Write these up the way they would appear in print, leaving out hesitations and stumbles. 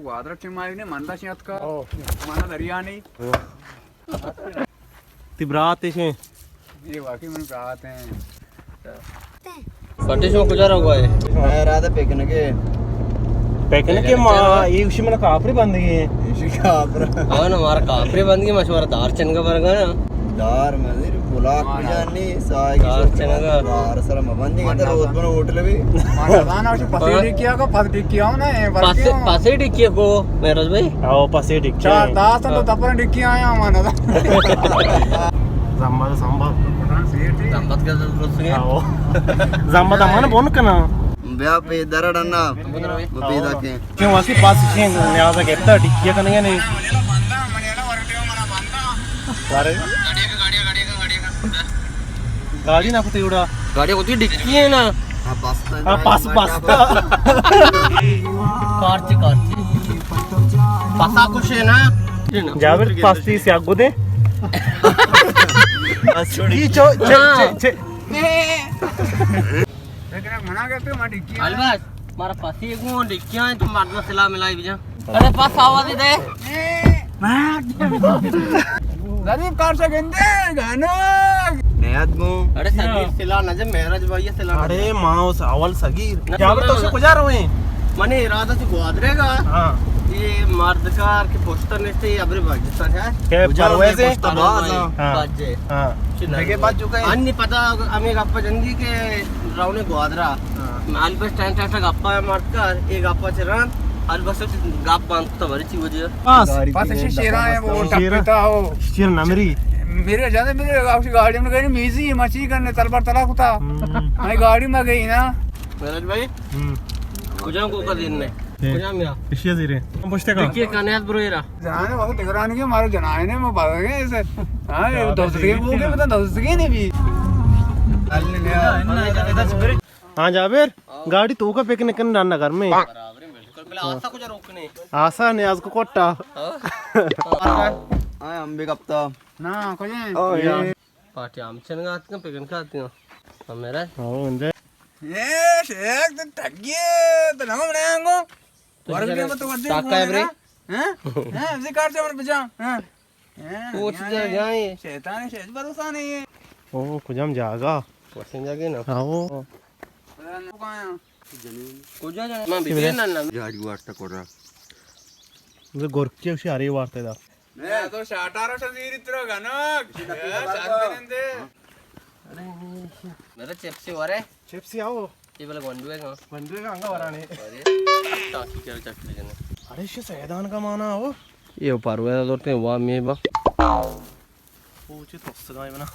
whether चिमारी ने मंदा शियत का माना दरिया नहीं तिब्रात है ये वाकई में रात हैं पट्टी से गुजारा हुआ है मैं रात पिकनिक के मां ये उसी में काफरी बंद गई है इसी काफर हां ना हमारा काफरी बंद गई मशवरा दार चनगा बरगा ना दार मदिर बुलाक बिजानी साई दार चनगा दार सर मबंदी के रोज बन होटल भी माना उसे पसे टिकिया को पसे टिकिया ना पसे टिकिया को मेराज भाई आओ पसे टिकिया चार दास तो तपर टिकिया आया माना जम्मा संभव संबत का दोस्त है आओ जम्मा दमान बोन कना ब्या पे दरडना मबीदा के क्यों वासी पास छें न्याजा केता टिकिया कनेगा नहीं सारे गाड़ी ना कुते उड़ा गाड़ी होती डिक्की है ना हां पास कारची पता कुछ है ना जावेर पास्ती से आगो दे छोड़ी छे लेकिन मना करते मां टिकिया अलबस मारा पासी को डिक्कियां तुम मारना सिला मिलाई बिजा अरे पास आवाज दे गरीब कार से गंदे गाना नयाद मु अरे सगीर सिला न जे मेराज भाई सिला अरे मां उस अवल सगीर जावेर तो से गुजार हुए मने इरादा से गोदरेगा हां ये मर्दकार के पोस्टर ने से अबरे पाकिस्तान है के परवे से बाजे हां लगे बात चुका है अन्य पता हमें गप्पा जंगी के रावने गोदरा अलबस टाइम टाइम गप्पा मर्दकार एक गप्पा चरण अलबस गप्पा तो बड़ी चीज वजह पास से शेरा है वो टपता हो शेर नमरी मेरे ज्यादा मेरे आपकी गाड़ी में गई मीजी मछली करने तलवार तलाक था मैं गाड़ी में गई ना मेराज भाई कुछ को दिन ने कुछ मिया इशिया जीरे पूछते का देखिए कन्यात ब्रोएरा जाने वो दिखराने के मारे जनाए ने मैं भाग गए ऐसे हां ये दोस्त के वो के बता दोस्त के ने भी हां जावेर गाड़ी तो का पिकनिक करने जाना घर में बराबर है बिल्कुल पहले आशा कुछ रोकने आशा ने आज को कोटा हां हम भी कपता ना कोई पार्टी हम चलगा आते हैं पिकनिक आते हैं हम मेरा हां अंदर ये शेख तो ठग गए तो ना बनाएंगे वर्ग में तो वजह टाका है रे हैं हैं इसी कार से मत बचा हैं पूछ जा जाए शैतान है शेख भरोसा नहीं है ओ कुछ हम जागा क्वेश्चन जागे ना आओ कुछ जा मैं बिबे ना गाड़ी वाटता कोरा मुझे गोरकी उसी आरी वार्ता दा मैं तो शाटारा शरीर इतना गनक शांतनेंदे मेरा चिप्स वरे चिप्स आओ ये वाला गंडुएगा अंगा वराने अरे टाकी क्या चटनी जने अरे इसे सैदान का माना हो ये ऊपर वाला दोते वा में बा पूछे तो सगाई बना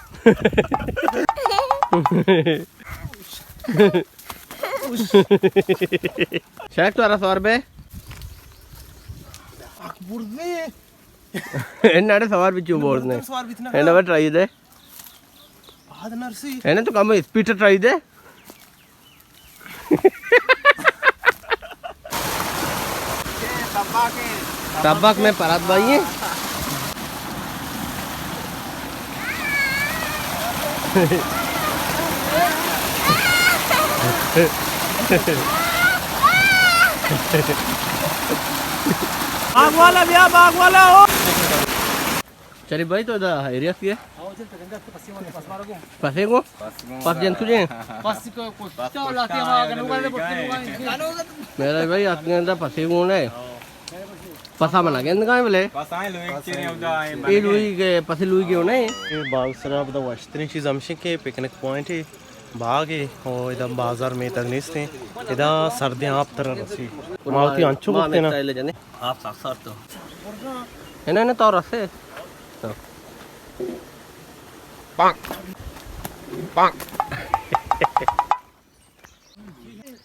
शेख तो 100 रुपए अकबर ने എന്നാടെ സവാർ പിച്ചു പോർന്നെ എന്നാ ട്രൈ ചെയ്തേ बाद नरसी എന്നെ तो कम स्पीड से ट्राई दे तबाक में परात भाई है बाग वाला हो चलिए भाई तो एरिया से पसे को पस जन तुझे मेरा भाई अपने अंदर पसे को ने पसा बना के अंदर कहाँ बोले ये लुई के पसे लुई के होने ये बाग सराब द वस्त्री चीज हमसे के पिकनिक पॉइंट है बाग है और इधर बाजार में तगनीस थे इधर सर्दियाँ आप तरह रसी माउती अंचू कुत्ते ना आप साथ तो है ना तो रसे पांक पांक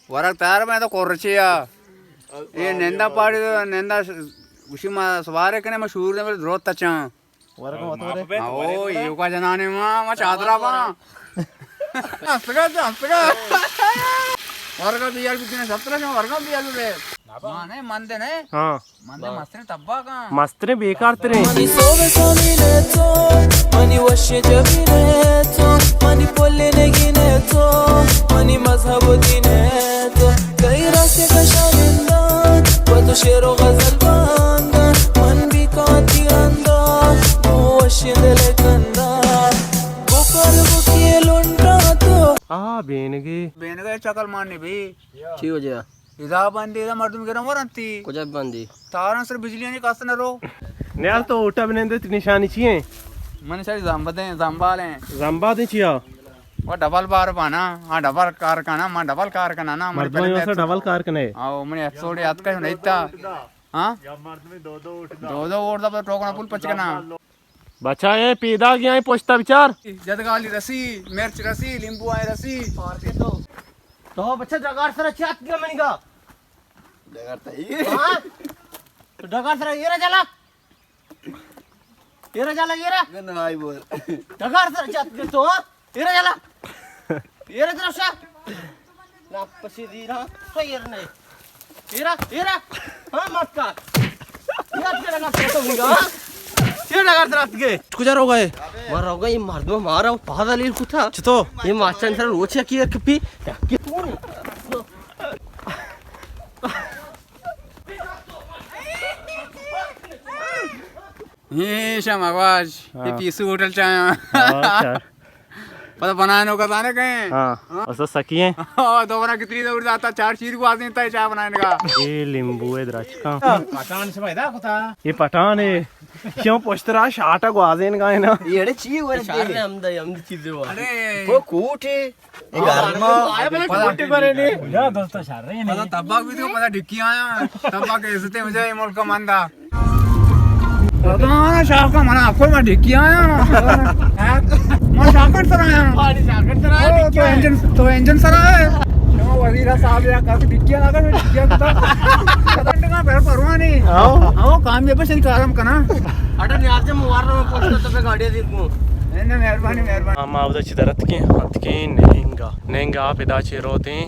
वरक तयार में तो कोरचिया ये नेंदा पाड़ी नेंदा उसी में सवारे कने मैं शूर ने मेरे रोत तचा वरक मत रे ओ ये का जनाने मां चादरा बा हंसगा वरक बियाल कितने 17 का वरक बियाल रे माने मंदे ने हां मंदे मस्त्री तब्बा का मस्त्री बेकार तेरे सोवे सोनीने तो मनी वशे जबीने तो मनी पोले नगीने तो मनी मजहब दीने तो कई रास्ते का शामिंदा वो तो शेर व गजल बेनगी बेनगे चकल मारनी भी ठीक हो जाएगा इदा बंदी इदा मर्दम के वरंती कुछ बंदी तारा सर बिजली नहीं कास्त न रो नेल तो उठा बनेंदे निशानी छिए मन सारी जांबदे जांबाले जंबा दे छिया वो डबल बार पाना हां डबल कारखाना मा डबल कारखाना ना मर्दों यो से डबल कार कने आओ मने एपिसोड याद का नहीं था हां दो उठ दा टोकना पुल पचकना बच्चा ये पीदा गया है पोछता विचार जदगाली रसी मिर्च रसी नींबू आए रसी तो बच्चा डगार सर अच्छा किया मैंने कहा डगार तो तो डगार सर ये रहा चला ये ना आई बोल डगार सर अच्छा तो ये रहा चला ये रहा तरफ से ना पसी दी रहा तो ये नहीं ये रहा हाँ मत का याद करना ना तो होगा ये डगार सर के कुछ हो गए मर होगा ये मार दो मारा पहाड़ लील कुथा तो ये मास्टर सर रोचे की कपी ये शमावाज ये पीसू होटल चाया पता बनाने को ताने कहीं हां ऐसा सकिए दोबारा कितनी दूर जाता 4 चीर को आदमी तय चाय बनाने का ये नींबू है द्राक्ष का पठान से फायदा कुता ये पठान है क्यों पोछतरा शाटा को आजेन का है ना ये ची वो शार ने हम चीजें वो अरे वो कूटे ये घर में आया पहले कूटे करे ने जा दोस्तों शार रहे पता तब्बा भी तो पता डिक्की आया तब्बा के इज्जत मुझे ये मुल्क का मंदा पता ना शाह का मना आपको मैं डिक्की आया मैं शाकर सर आया पानी शाकर तरह तो इंजन सर आया शमा वजीरा साहब या का डिक्कियां लगा मैं डिक्कियां पता का पैर परवा नहीं आओ काम ये बस काम करना अरे यार जब मुवार में पोस्टर तो पे गाड़ी दी को मेहरबानी मावदा चिदरत के हत के नेंगा आप इदा चिरोते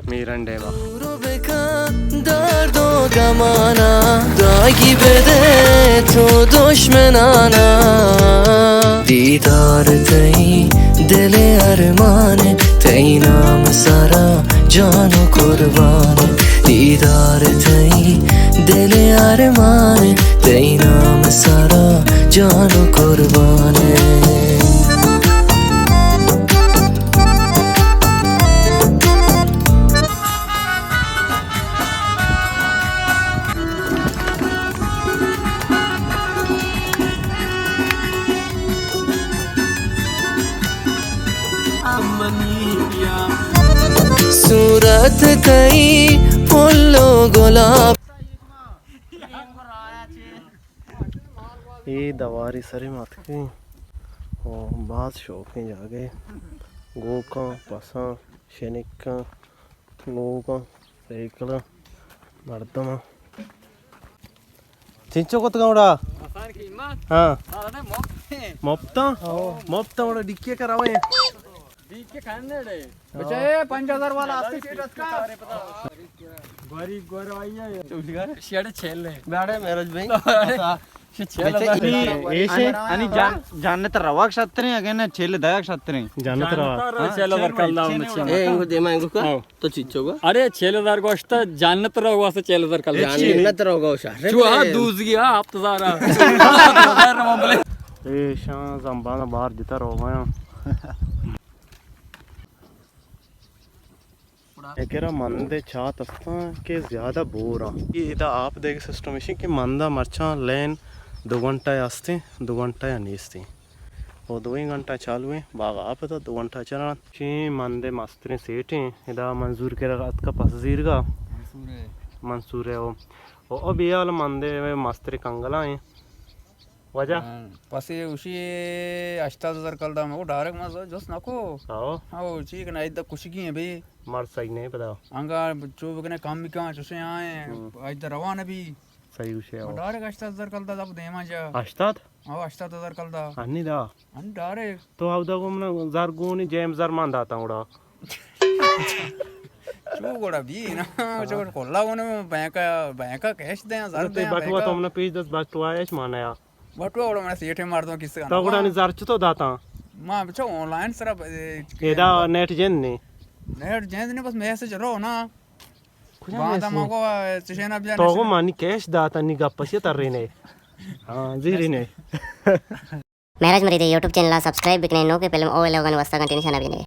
मीरंडेवा दर्दों का माना दागी बेदे तो दुश्मनाना दीदार तई दिले अरमान तई नाम सारा जानो कुर्बान दीदार तई दिले अरमान तई नाम सारा जानो कुर्बान सूरत तई फुल्लो गुलाब ये दवारी सरे मत के ओ बात शौक में जागे गो का पसा शनिक का लो का रेकला मर्दमा चिंचो को तगावड़ा हाँ मोप्ता वड़ा डिक्के करावे बच्चे 5000 वाला आस्ते सीट का गोरी गोरवाई है शेड छेल ले बैठे मेरज भाई आणि जान्नत रवाक शास्त्र अगे ना छेले दयाक शास्त्र जानत रहा छेलेदार कल्ला ए इंगो दे मैं इंगो का तो चिच्चो का अरे छेलेदार गोष्ट जान्नत रहो असं छेलेदार कल्ला जन्नत रहोगा शार चुहा दूज गया आप तो सारा ए शां जंबाना बाहर जिता रो गया एकरा मंदे छात अस्ता के ज्यादा बोरा ये इदा आप देख सिस्टम इसी कि मंदा मरचा लेन 2 घंटा आस्ते 2 घंटा अनीस्ते वो 2 घंटा चालू है बाग आप तो 2 घंटा चला ची मंदे मस्तरे सेठे इदा मंजूर के रात का पसजीर का मंसूर है वो अभी याल मंदे में मस्तरे कंगला है वजह पसे उशी 8000 कल दा मको डायरेक्ट मज जोस नको आओ ठीक ना इदा कुछ की है बे मर सही नहीं पता अंगा जो बकने काम भी कहां चुसे आए इधर रवाना भी सही उसे डायरेक्ट 8000 कल दा अब देमा जा 80 आओ 8000 कल दा अन्नी दा अन डायरेक्ट तो आवदा को मन जार गोनी जेम जार मांदा ता उड़ा चो गोड़ा भी ना जो कोल्ला कोने बैंक कैश दे जार दे बटवा तो हमने पेज 10 बटवा ऐश माना बटवा ओड़ा मैं सेठे मार दो किससे तो उड़ा ने जार तो दाता मां बच्चा ऑनलाइन सरा एदा नेट जेन ने नेट जेन ने बस मैसेज रो ना बादा मको चेना बिया तो को मानी कैश दाता नि गप्पसी तररे ने हां जीरी ने महाराज मरी यूट्यूब चैनल सब्सक्राइब बिकने नो के पहले ओ एलोगन वस्ता कंटिन्यू छना बिने